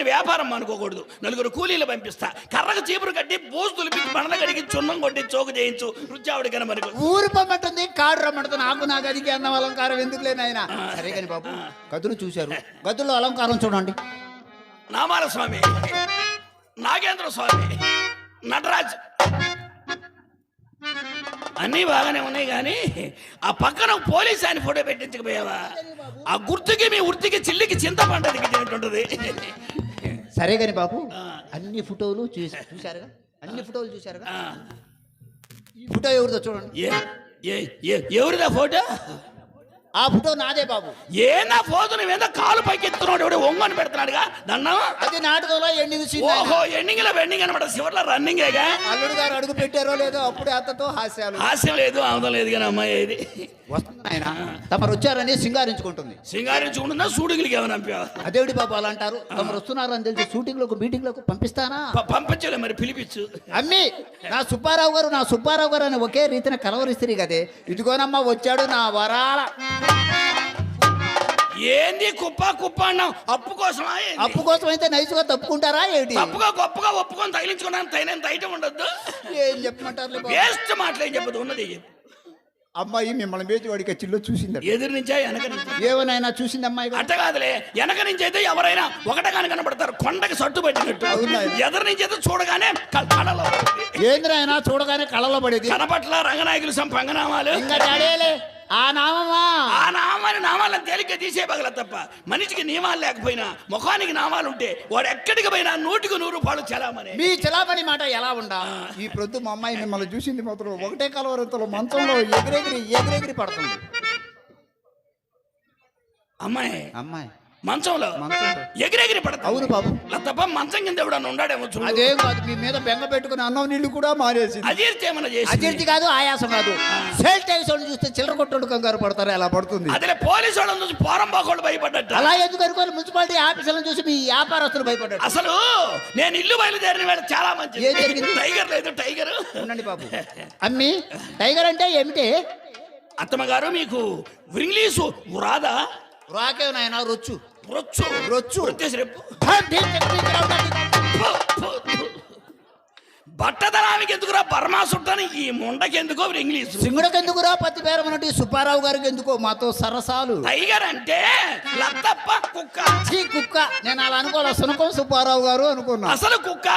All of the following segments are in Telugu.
దాని వ్యాపారం అనుకోకూడదు. నలుగురు కూలీలు పంపిస్తా, కర్రకు చీపురు కట్టి బోసు తులిపి బండలు కడిగి చున్నం కొట్టి చోకు చేయించు. రుచావుడికైనా మరి ఊరు పొమ్మంటుంది, కాడు రమ్మంటుంది. నా గదికి అన్నం అలంకారం ఎందుకు లేనాయన? సరే కానీ బాబు, గదులు చూశారు, గదుల్లో అలంకారం చూడండి. నామాల స్వామి, నాగేంద్ర స్వామి, నటరాజ్ అన్నీ బాగానే ఉన్నాయి. కానీ ఆ పక్కన పోలీస్ ఆయన ఫోటో పెట్టించకపోయావా? ఆ గుర్తుకి మీ వృత్తికి చిల్లికి చింతపంట దిగినట్టుంటది. సరే కానీ బాబు, అన్ని ఫోటోలు చూశారుగా, అన్ని ఫోటోలు చూశారుగా. ఈ ఫోటో ఎవరిదో చూడండి. ఎవరిదా ఫోటో? ఆ ఫోటో నాదే బాబు. ఏనా ఫోటో నువ్వేందో కాలు పైకెత్తున్నాడు, ఎవడో ఒంగని పెడుతున్నాడుగా దండం. అది నాటకంలో ఎండింగ్ సీన్. ఓహో, ఎండింగ్ లో వెండింగ్ అనమాట, చివర్లో రన్నింగేగా. అల్లుడు గారు అడుగు పెట్టారో లేదో అప్పుడే అత్తతో హాస్యం లేదు, ఆమదం లేదు. కానీ అమ్మాయి ఇది వస్తుంది ఆయన, తమరు వచ్చారని సింగారించుకుంటుంది. సింగారించుకుంటుందా? షూటింగ్లకి ఏమైనా అదేవిడి బాబు అలా అంటారు? తమరు వస్తున్నారు అని తెలిసి షూటింగ్ లకు మీటింగ్ లకు పంపిస్తానా? పంపించలే, మరి పిలిపించు. అమ్మి, నా సుబ్బారావు గారు అని ఒకే రీతిన కలవరిస్తుంది కదే. ఇదిగోనమ్మా వచ్చాడు నా వరాల. ఏంది కుప్ప అన్నాం? అప్పు కోసమా? అప్పు కోసం అయితే నైస్గా తప్పుకుంటారా ఏంటి? తప్పుగా గొప్పగా ఒప్పుకొని తగిలించుకున్నాను, తగినంత ఐటమ్ ఉండొద్దు. ఏం చెప్పమంటారు? వేస్ట్ మాటలు ఏం చెప్పదు, ఉన్నది. అమ్మాయి మిమ్మల్ని వేచి వాడికి చిల్లో చూసింది. ఎదురు నుంచా వెనక నుంచి? ఏమనైనా చూసింది అమ్మాయి. అట్ట కాదులే, వెనక నుంచి అయితే ఎవరైనా ఒకటగానే కనబడతారు, కొండకి సట్టు పట్టినట్టు. ఎదురు నుంచి అయితే చూడగానే కళలో ఏంద్రైనా చూడగానే కళలో పడేది. కనపట్ల రంగనాయకులు పంగనామాలు ఇంకా ఆ నామాన్ని నామాలను తేలిక తీసే పగల తప్ప మనిషికి నియమాలు లేకపోయినా ముఖానికి నామాలు ఉంటే వాడు ఎక్కడికి పోయినా 100కు 100 రూపాయలు చలామణి. మీ చలామణి మాట ఎలా ఉండా? ఈ ప్రొద్దు మా అమ్మాయి మిమ్మల్ని చూసింది మాత్రం ఒకటే కలవరంతలో మంచంలో ఎగిరెగిరి పడుతుంది. అమ్మాయి మంచంలో ఎగిరెగిరి పడతా. అవును బాబు. తప్ప మంచం కింద ఎవడన్నా ఉండాడేమో. అదేం కాదు, మీ మీద బెంగ పెట్టుకుని అన్నం నీళ్లు కూడా మానేసి. అజీర్తి కాదు, ఆయాసం కాదు. సేల్ టైమ్స్ వాళ్ళు చూస్తే చిల్లర కొట్టోడు కంగారు పడతారు, ఎలా పడుతుంది. అదే పోలీసు వాళ్ళని చూసి పోరంబాకోళ్ళు భయపడ్డట్టు. అలా ఎందుకు అనుకోని మున్సిపాలిటీ ఆఫీసులను చూసి మీ వ్యాపారస్తులు భయపడ్డారు. అసలు నేను ఇల్లు బయలుదేరిన వేళ చాలా మంచి. ఏం జరిగింది? టైగర్ లేదు, టైగర్ ఉండండి బాబు. అమ్మి, టైగర్ అంటే ఏమిటి? అత్తమ్మ గారు మీకు ఇంగ్లీషు రాదా? రాకే నాయన, రొచ్చు రేపు బట్టదనానికి ఎందుకురా బర్మా చుట్టాని, ఈ ముండకి ఎందుకో ఇంగ్లీష్, సింగుడకి ఎందుకురా పత్తి పేరమన్నట్టు సుబ్బారావు గారికి ఎందుకో మాతో సరసాలు. టైగర్ అంటే లత్తప్ప కుక్క. కుక్క నేను అలా అనుకోవాలి, సునకం సుబ్బారావు గారు అనుకున్నా. అసలు కుక్క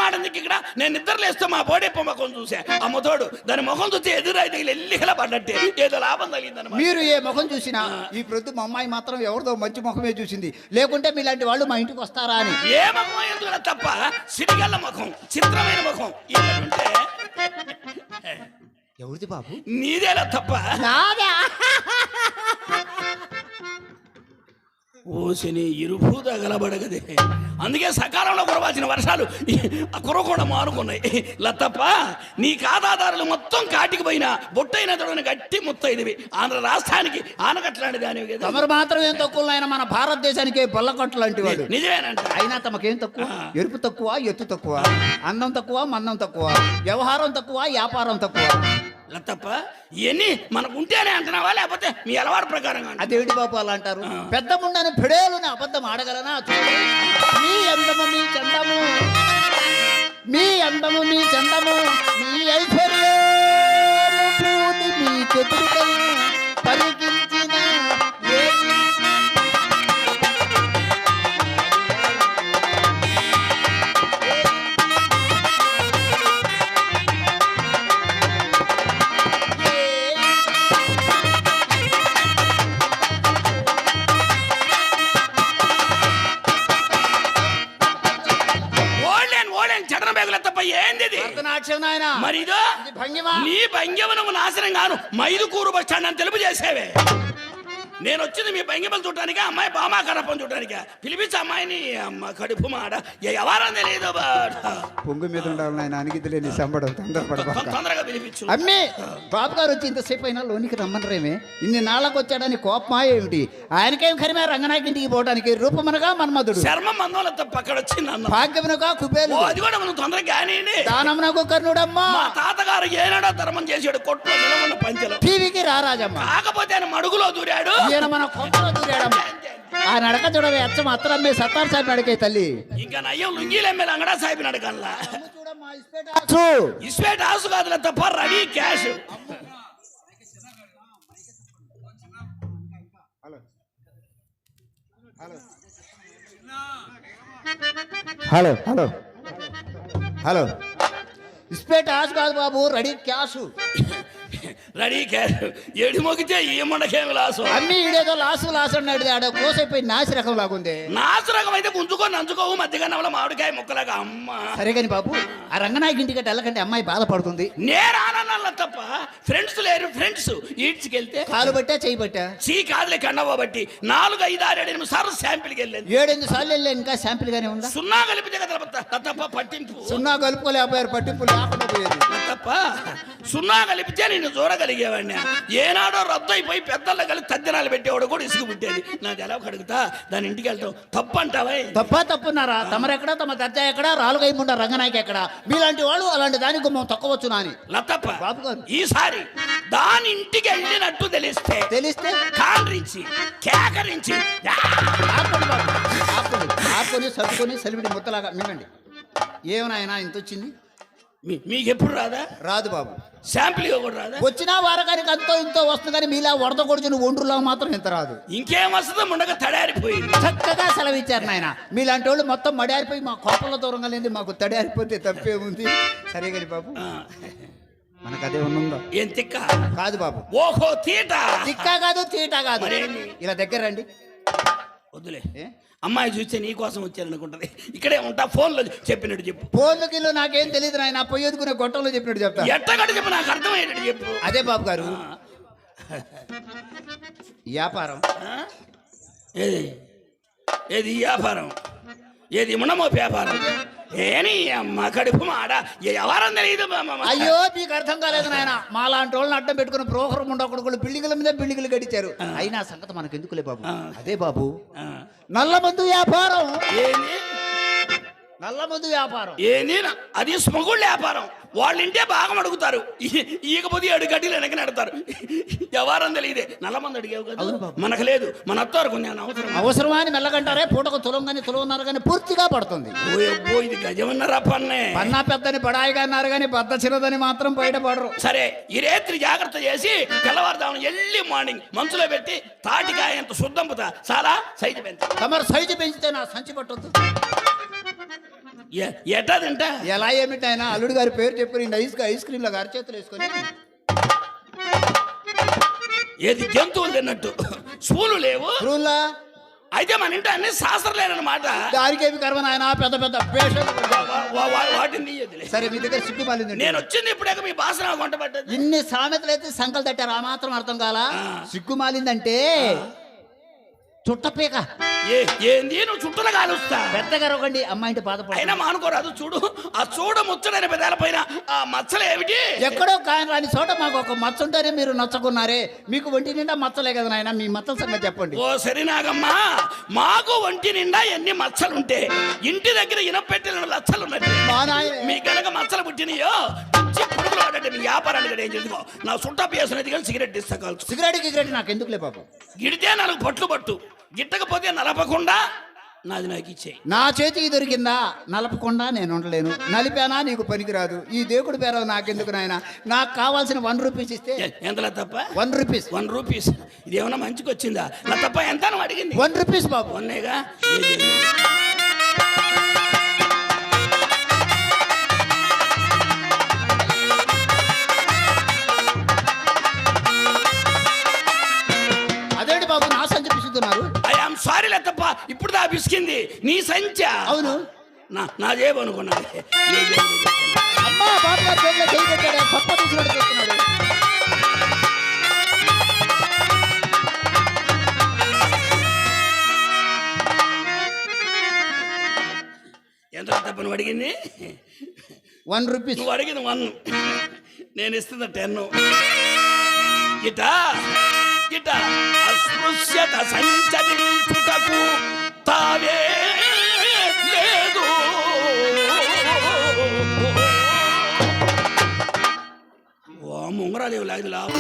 మాట ఎందుకు ఇక్కడ? నేను నిద్రలేస్తూ మా బోడెప్ప ముఖం చూసా, అమ్మతోడు దాని ముఖం చూస్తే ఎదురైతే ఎల్లికల పడ్డట్టే ఏదో లాభం తగిలిందన్నమాట. మీరు ఏ ముఖం చూసినా ఈ ప్రొద్దు మా అమ్మాయి మాత్రం ఎవరిదో మంచి ముఖమే చూసింది, లేకుంటే మీలాంటి వాళ్ళు మా ఇంటికి వస్తారా అని. ఏ ముఖం ఎందుకు తప్ప, సిరిగల్ల ముఖం, చిత్రమైన ముఖం. ఎవరిది బాబు? నీదేలా తప్ప? ఓసిని ఇరుపు తగలబడగదే. అందుకే సకాలంలో కురవాల్సిన వర్షాలు కురవకుండా మారుకున్నాయి. లతప్ప, నీ ఖాతాదారులు మొత్తం కాటికి పోయినా బొట్టైన తొడని గట్టి ముత్తైదివి. ఆంధ్ర రాష్ట్రానికి ఆనకట్లాంటి దానివి కదా. తమరు మాత్రం ఏం తక్కువ, ఆయన మన భారతదేశానికి బొల్లకట్టు లాంటి వాడు. నిజమేనంట. అయినా తమకేం తక్కువ? ఎరుపు తక్కువ, ఎత్తు తక్కువ, అందం తక్కువ, మందం తక్కువ, వ్యవహారం తక్కువ, వ్యాపారం తక్కువ. లతప్ప, ఇవన్నీ మనకు ఉంటేనే అంటున్నావా, లేకపోతే మీ అలవాటు ప్రకారం? అదేంటి బాబు అలా అంటారు? పెద్ద ముండని పెడేలుని అబద్ధం ఆడగలనా? మీ అందము మీ చందము, మీ అందము మీ చందము, మీ ఐశ్వర్యము పూతి మీ చెతుకై పరికించిన మరి నీ భంగిమ నువ్వు నాశనం గాను మైదుకూరు బస్ స్టాండ్ అని తెలుపు చేసేవే. నేను వచ్చింది మీ భంగిమలు చూడటానికి, అమ్మాయి బామా కరపం చూడటానికి. పిలిపించి అమ్మాయిని అమ్మ కడుపు మాడ ఎవరం తెలియదు పొంగు మీద ఉండాలి నాయన, అనిగిద్దులేని సంబడం తొందరగా పిలిపించు. అమ్మి, బాబు గారు వచ్చి ఇంతసేపు అయినా లోనికి రమ్మనరేమే? ఇన్ని నాళ్ళకు వచ్చాడని కోపమా ఏమిటి? ఆయనకేం ఖరిమే రంగనాయకి ఇంటికి పోవడానికి? రూపమనగా మన్మధుడు, శర్మ మందం తప్ప అక్కడ వచ్చింది. భాగ్యమునగా కుబేలు, అది కూడా మనం తొందరగా కానీ దానమునకు కర్ణుడమ్మా. మా తాతగారు ఏనాడో ధర్మం చేసాడు, కొట్లో నిలవన్న పంచలు. టీవీకి రారాజమ్మ. కాకపోతే ఆయన మడుగులో దూరాడు, మన కొంపలో దూరాడమ్మా. ఆ నడక చూడవే అచ్చం అత్తరమ్మే సత్తార్ సాహెబ్ నడకే తల్లి. ఇంకా నయ్యం లుంగీలు ఎమ్మెల్యే అంగడా సాహిబ్ అడగల్లా అచ్చు. ఇస్పేట్ హౌస్ కాదులే తప్ప ready cash. Hello hello hello ఇస్పేట్ ఆశ కాదు బాబు, రెడీ క్యాష్. రెడీ క్యాష్ ఏడు మొగితే ఈ మొండకేమి లాసు. అన్ని ఈడేదో లాసు అన్నాడు. ఆడ కోసైపోయి నాసి రకం లాగుంది. నాసు రకం అయితే ముంచుకొని నంచుకోవు మధ్యగా మామిడికాయ ముక్కలాగా అమ్మ. సరే కాని బాబు, ఆ రంగనాయకి ఇంటికి వెళ్ళకంటే అమ్మాయి బాధపడుతుంది. నేరానల్ల తప్ప ఫ్రెండ్స్ లేరు. ఫ్రెండ్స్ ఈడ్చుకెళ్తే కాలు బట్టా చేయి బట్టా చీ కాదులే కన్నవ్వ బట్టి 4, 5, 6, 7, 8 సార్లు శాంపిల్కి వెళ్ళేది. 7-8 సార్లు వెళ్ళి ఇంకా శాంపిల్ గానే ఉందా? సున్నా కలిపితే కదా తప్ప పట్టింపు. సున్నా కలుపుకోలేకపోయారు, పట్టింపు లేకుండా పోయేది తప్ప. సున్నా కలిపితే నేను చూడగలిగేవాడిని. ఏనాడో రద్దు అయిపోయి పెద్దల్లో కలిపి తద్దినాలు పెట్టేవాడు కూడా ఇసుకు పుట్టేది. నాకు ఎలా కడుగుతా దాని ఇంటికి వెళ్తాం తప్పు అంటావా? తప్పున్నారా? తమరెక్కడా, తమ దర్జా ఎక్కడా, రాలుగై ముండ రంగనాయకి ఎక్కడా? మీలాంటి వాళ్ళు అలాంటి దానికి గుమ్మం తొక్కవచ్చు నాని. లతప్ప బాబు గారు, ఈసారి దాని ఇంటికి వెళ్ళినట్టు తెలిస్తే కాండ్రించి కేకరించి ఆపుకొని సర్దుకొని సెలివిడి ముత్తలాగా మింగండి. ఏమనాయనా ఇంత వచ్చింది? మీకు ఎప్పుడు రాదా? రాదు బాబు. శాంపిల్ కూడా రాదా? వచ్చినా వారకానికి అంతో ఇంతో వస్తుంది కానీ మీలా వరద కొడుచుని ఒండ్రులా మాత్రం ఇంత రాదు. ఇంకేం వస్తుందో ముండగా తడారిపోయింది. చక్కగా సెలవిచ్చారు నాయన. మీలాంటి వాళ్ళు మొత్తం మడారిపోయి మా కోపంలో దూరంగా లేదు, మాకు తడారిపోతే తప్పే ఉంది. సరే కానీ బాబు, మనకు అదే ఉందా? ఏం తిక్క కాదు బాబు. ఓహో తీట. తిక్క కాదు, తీట కాదు. ఇలా దగ్గర రండి. వద్దులే, అమ్మాయి చూస్తే నీ కోసం వచ్చారనుకుంటది. ఇక్కడే ఉంటా. ఫోన్లో చెప్పినట్టు చెప్పు. ఫోన్లో కిలో నాకేం తెలియదు నాయన. పొయ్యేదుకునే గొట్టంలో చెప్పినట్టు చెప్తా. ఎట్టగట్టు చెప్పు, నాకు అర్థమయ్యేటట్టు చెప్పు. అదే బాబు గారు, వ్యాపారం ఏది వ్యాపారం? ఏది మునమో వ్యాపారం? ఏని అమ్మ కడుపు మాడ ఎవరం తెలియదు. అయ్యో మీకు అర్థం కాలేదు నాయన. మా లాంటి వాళ్ళని అడ్డం పెట్టుకుని ప్రోగ్రాం ఉండకూడదు. బిల్డింగ్ల మీద బిల్డింగ్లు గడిచారు. అయినా సంగతి మనకు ఎందుకులే బాబు. అదే బాబు, నల్ల మందు వ్యాపారం. ఏంది నల్ల మందు వ్యాపారం? ఏంది అది స్మగుళ్ళ వ్యాపారం. వాళ్ళ ఇంటే బాగా అడుగుతారు. ఈకపోతే 7 గడ్డీలు వెనక నడతారు. ఎవరం తెలియదే. నల్ల మంది అడిగేవు కదా, మనకు లేదు. మన అత్తారు కొన్ని అవసరమా అని మెల్లగంటారే. పూటకు తులన్నారు కానీ పూర్తిగా పడుతుంది. ఇది గజమన్నారా పన్నా పెద్దని బడాయిగా అన్నారు కానీ బద్ద చిన్నదని మాత్రం బయటపడరు. సరే ఈ రేత్రి జాగ్రత్త చేసి తెల్లవారుదాము ఎర్లీ మార్నింగ్ మంచులో పెట్టి తాటికాయ ఎంత శుద్ధంపుతా చాలా సైజు పెంచు. తమరు సైజు పెంచితే నా సంచి పట్టొద్దు. ఎట్టా తింటా? ఎలా ఏమిటి ఆయన అల్లుడు గారి పేరు చెప్పి ఐస్ క్రీమ్ లాగా అరచేతులు వేసుకొని ఏది జంతువులు తిన్నట్టు స్పూన్లు లేవు. స్పూన్లా అయితే మన ఇంటి అన్ని శాస్త్రం లేనమాట. దానికేమి కర్మ నాయన. పెద్ద పెద్ద వాటిని తీయదులే. సరే మీ దగ్గర సిగ్గు మాలింది. నేను వచ్చింది ఇప్పుడే మీ భాషణ వంట పడ్డది. ఇన్ని సామెతలు అయితే సంకలు తట్టారు. ఆ మాత్రం అర్థం కాలా? సిగ్గు మాలిందంటే చుట్టపీక. ఏంది నువ్వు చుట్టలు కాలుస్తా? పెద్దగా రొకండి అమ్మాయి బాధపడ. అయినా మానుకోరాదు. చూడు ఆ చూడ ముచ్చడైన పెదాల పైన ఆ మచ్చలు ఏమిటి? ఎక్కడో కాయన రాని చోట మాకు ఒక మచ్చ ఉంటేనే మీరు నచ్చకున్నారే. మీకు ఒంటి నిండా మచ్చలే కదా నాయన. మీ మచ్చల సంగతి చెప్పండి. ఓ సరినాగమ్మా, మాకు ఒంటి నిండా ఎన్ని మచ్చలుంటే ఇంటి దగ్గర ఇనపెట్టిన లచ్చలు ఉన్నట్టు మీ కనుక మచ్చలు పుట్టినయో పురుగులు వాడంటే మీ వ్యాపారానికి ఏం చేసుకో. నా చుట్ట పేసినది కానీ సిగరెట్ ఇస్తా కాదు. సిగరెట్ నాకు ఎందుకులే పాపం. గిడితే 4 పట్లు పట్టు, గిట్టకపోతే నలపకుండా నాది నాకు ఇచ్చే. నా చేతికి దొరికిందా నలపకుండా నేను ఉండలేను. నలిపానా నీకు పనికిరాదు. ఈ దేవుడు పేరు నాకెందుకు నాయన. నాకు కావాల్సిన 1 రూపీస్ ఇస్తే. ఎంతలా తప్ప? 1 రూపీస్. 1 రూపీస్ ఇదేమన్నా మంచికి వచ్చిందా? నా తప్ప ఎంత నువ్వు అడిగింది? 1 రూపీస్ బాబు. ఉన్నేగా. అదేంటి బాబు నా సంచి పిసుకుతున్నారు? ఐఎమ్ సారీ తప్ప ఇప్పుడు దా పిసికింది నీ సంచా. అవును, నా జేబు అనుకున్నాను. అమ్మా బాబు గారు చేతిలో చేయి పెట్టాడు. తప్ప తీసుకున్నాడు చేస్తున్నాడు. ఎంత తప్ప నువ్వు అడిగింది? 1 రూపీస్. నువ్వు అడిగింది 1, నేను ఇస్తుంది 10. గిట అస్పృశ్యత సంచరించుటకు తావే లేదు. ఓ ముంగరాదేవి లాగి లావు.